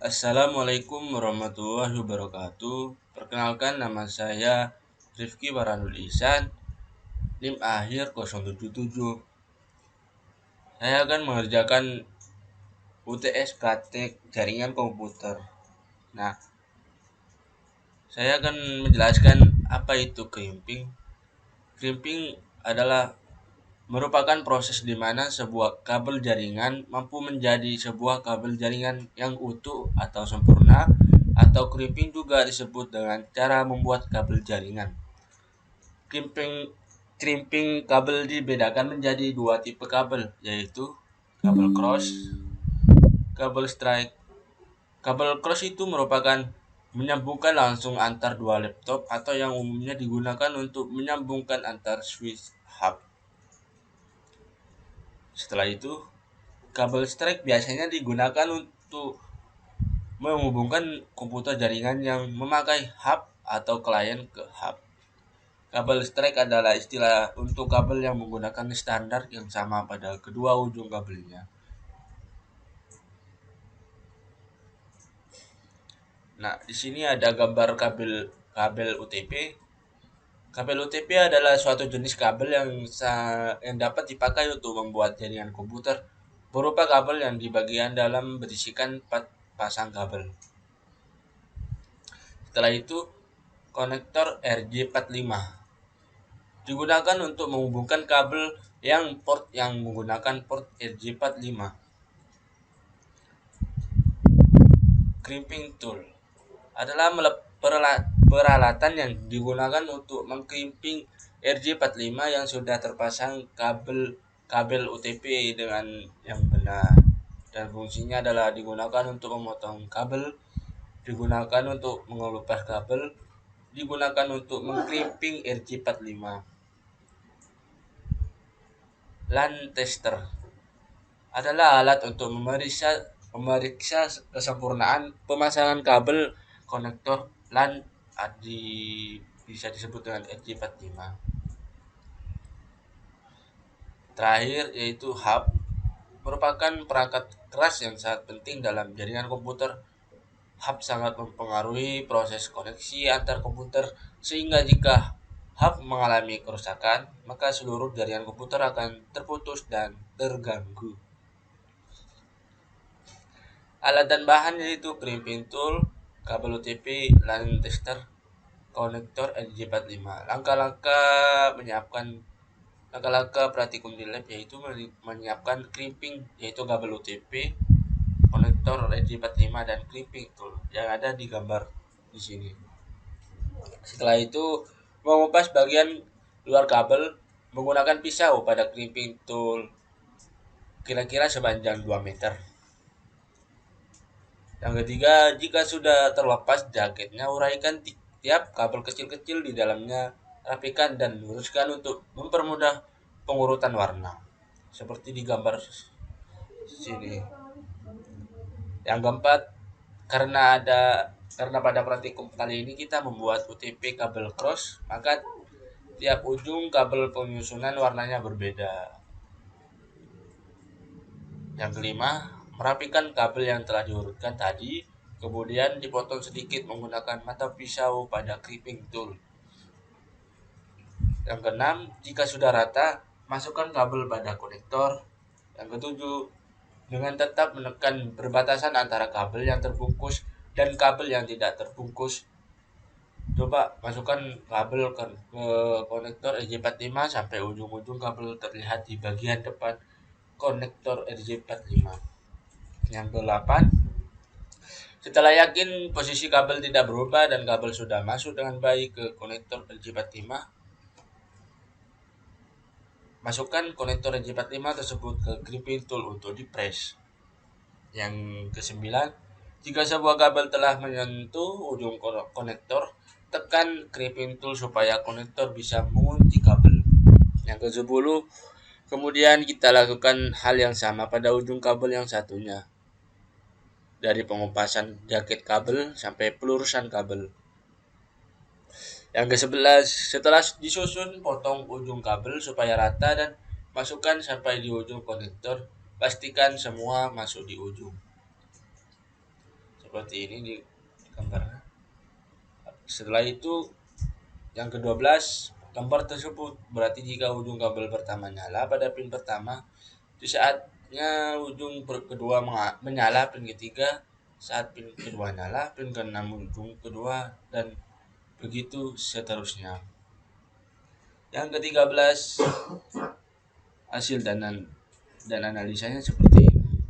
Assalamualaikum warahmatullahi wabarakatuh. Perkenalkan, nama saya Rifki Baranul Ihsan, NIM akhir 077. Saya akan mengerjakan UTS praktek jaringan komputer. Nah, saya akan menjelaskan apa itu crimping. Crimping adalah merupakan proses di mana sebuah kabel jaringan mampu menjadi sebuah kabel jaringan yang utuh atau sempurna, atau crimping juga disebut dengan cara membuat kabel jaringan. Crimping crimping kabel dibedakan menjadi dua tipe kabel, yaitu kabel cross, kabel strike. Kabel cross itu merupakan menyambungkan langsung antar dua laptop atau yang umumnya digunakan untuk menyambungkan antar switch hub. Setelah itu, kabel strike biasanya digunakan untuk menghubungkan komputer jaringan yang memakai hub atau klien ke hub. Kabel strike adalah istilah untuk kabel yang menggunakan standar yang sama pada kedua ujung kabelnya. Nah, di sini ada gambar kabel UTP. Kabel UTP adalah suatu jenis kabel yang dapat dipakai untuk membuat jaringan komputer, berupa kabel yang di bagian dalam berisikan 4 pasang kabel. Setelah itu, konektor RJ45 digunakan untuk menghubungkan kabel yang menggunakan port RJ45. Crimping tool adalah peralatan yang digunakan untuk mengkrimping RJ45 yang sudah terpasang kabel UTP dengan yang benar, dan fungsinya adalah digunakan untuk memotong kabel, digunakan untuk mengelupas kabel, digunakan untuk mengkrimping RJ45. LAN tester adalah alat untuk memeriksa kesempurnaan pemasangan kabel konektor LAN bisa disebut dengan RJ45. Terakhir yaitu hub, merupakan perangkat keras yang sangat penting dalam jaringan komputer. Hub sangat mempengaruhi proses koneksi antar komputer, sehingga jika hub mengalami kerusakan, maka seluruh jaringan komputer akan terputus dan terganggu. Alat dan bahan yaitu crimping tool, kabel UTP, LAN tester, konektor RJ45. Langkah-langkah praktikum di lab yaitu menyiapkan crimping, yaitu kabel UTP, konektor RJ45 dan crimping tool yang ada di gambar di sini. Setelah itu, mengupas bagian luar kabel menggunakan pisau pada crimping tool kira-kira sepanjang 2 meter. Yang ketiga, jika sudah terlepas jaketnya, uraikan tiap kabel kecil-kecil di dalamnya, rapikan dan luruskan untuk mempermudah pengurutan warna, seperti di gambar sini. Yang keempat, karena pada praktikum kali ini kita membuat UTP kabel cross, maka tiap ujung kabel penyusunan warnanya berbeda. Yang kelima, merapikan kabel yang telah diurutkan tadi, kemudian dipotong sedikit menggunakan mata pisau pada crimping tool. Yang keenam, jika sudah rata, masukkan kabel pada konektor. Yang ketujuh, dengan tetap menekan perbatasan antara kabel yang terbungkus dan kabel yang tidak terbungkus. Coba masukkan kabel ke konektor RJ45 sampai ujung-ujung kabel terlihat di bagian depan konektor RJ45. Yang ke-8, setelah yakin posisi kabel tidak berubah dan kabel sudah masuk dengan baik ke konektor RJ45, masukkan konektor RJ45 tersebut ke crimping tool untuk di-press. Yang ke-9, jika sebuah kabel telah menyentuh ujung konektor, tekan crimping tool supaya konektor bisa mengunci kabel. Yang ke-10, kemudian kita lakukan hal yang sama pada ujung kabel yang satunya, dari pengupasan jaket kabel sampai pelurusan kabel. Yang ke-11, setelah disusun, potong ujung kabel supaya rata dan masukkan sampai di ujung konektor. Pastikan semua masuk di ujung. seperti ini di gambar. Setelah itu yang ke-12, gambar tersebut berarti jika ujung kabel pertama nyala pada pin pertama, di saatnya ujung kedua menyala pin ketiga, saat pin kedua nyala pin keenam ujung kedua, dan begitu seterusnya. Yang ke-13, hasil dan analisanya seperti ini.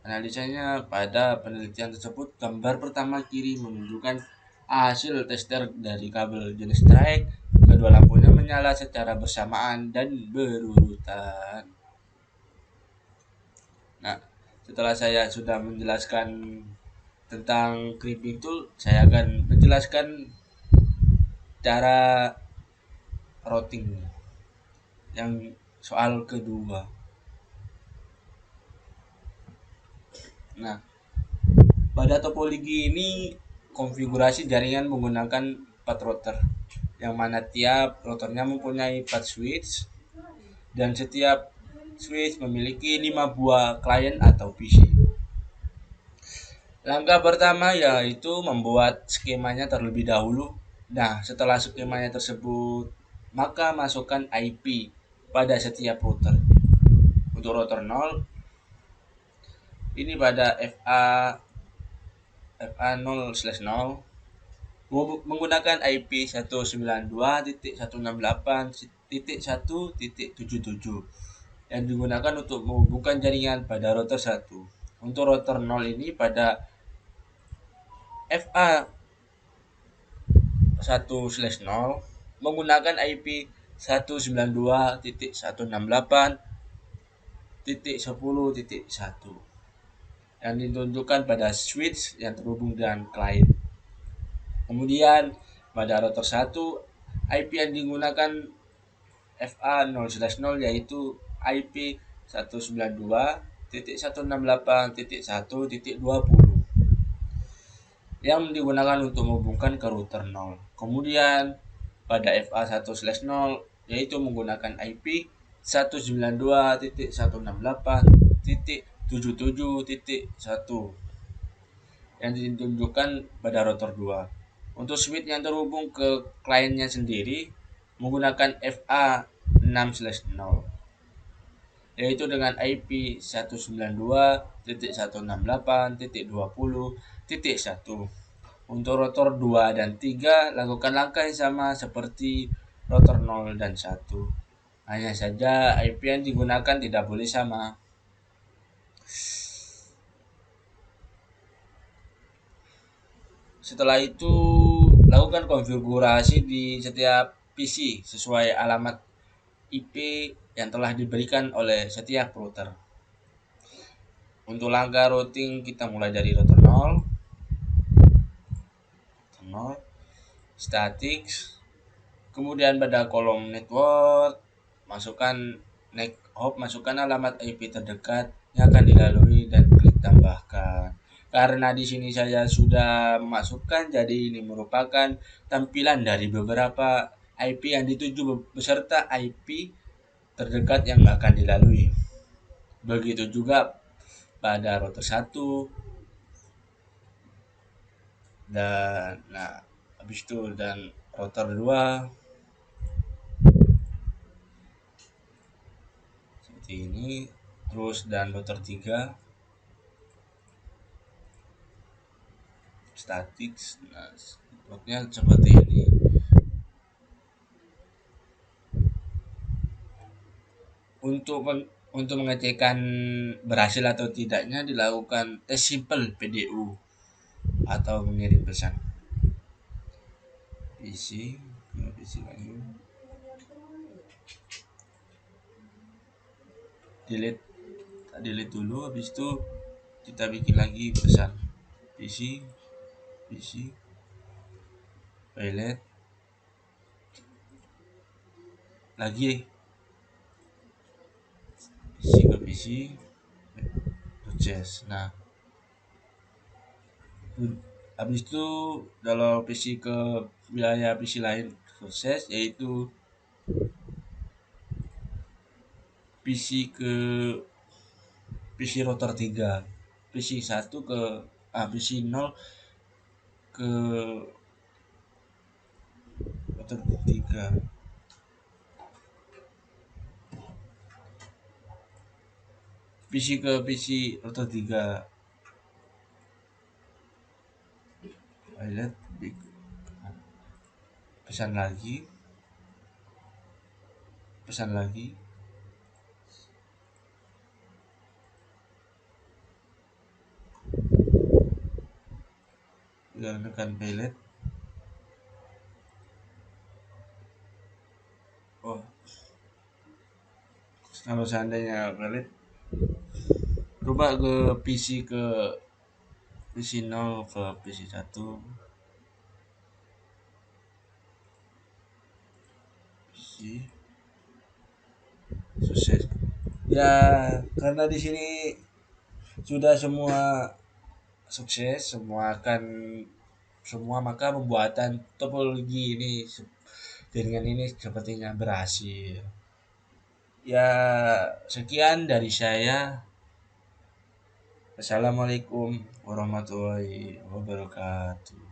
Analisanya, pada penelitian tersebut, gambar pertama kiri menunjukkan hasil tester dari kabel jenis strike. Kedua lampunya menyala secara bersamaan dan berurutan. Nah, setelah saya sudah menjelaskan tentang crimping tool, saya akan menjelaskan cara routing yang soal kedua. Nah, pada topologi ini konfigurasi jaringan menggunakan 4 router, yang mana tiap routernya mempunyai 4 switch dan setiap switch memiliki 5 buah klien atau PC. Langkah pertama yaitu membuat skemanya terlebih dahulu. Nah, setelah skemanya tersebut, maka masukkan IP pada setiap router. Untuk router 0, ini pada FA0/0 menggunakan IP 192.168.1.77 yang digunakan untuk menghubungkan jaringan pada router 1. Untuk router 0 ini pada FA 1/0 menggunakan IP 192.168.10.1 yang ditunjukkan pada switch yang terhubung dengan klien. Kemudian pada router 1, IP yang digunakan FA0/0 yaitu IP 192.168.1.20 yang digunakan untuk menghubungkan ke router 0. Kemudian pada FA1/0 yaitu menggunakan IP 192.168.77.1 yang ditunjukkan pada router 2. Untuk switch yang terhubung ke kliennya sendiri menggunakan FA6/0 yaitu dengan IP 192.168.20.1. Untuk rotor 2 dan 3 lakukan langkah yang sama seperti rotor 0 dan 1. Hanya saja IP yang digunakan tidak boleh sama. Setelah itu, lakukan konfigurasi di setiap PC sesuai alamat IP yang telah diberikan oleh setiap router. Untuk langkah routing, kita mulai dari router 0, static, kemudian pada kolom network, masukkan masukkan alamat IP terdekat yang akan dilalui dan klik tambahkan. Karena di sini saya sudah memasukkan, jadi ini merupakan tampilan dari beberapa IP yang dituju beserta IP terdekat yang akan dilalui. Begitu juga pada router 1 dan habis itu dan router 2 seperti ini, terus dan router 3 static. Nah, networknya seperti ini. Untuk mengecekkan berhasil atau tidaknya dilakukan tes simple PDU atau mengirim pesan. PC lagi. Delete dulu, habis itu kita bikin lagi pesan. PC pilot lagi PC proses. Nah, habis itu kalau PC ke wilayah PC lain proses, yaitu PC ke PC router 3, PC 1 ke PC 0 ke router 3, PC ke PC router 3, pilot pesan lagi, pesan lagi, udah tekan pilot. Oh, kalau seandainya pilot coba ke PC 0 ke PC 1, PC sukses. Ya, karena di sini sudah semua sukses, semua maka pembuatan topologi ini jaringan ini sepertinya berhasil. Ya, sekian dari saya. Assalamualaikum warahmatullahi wabarakatuh.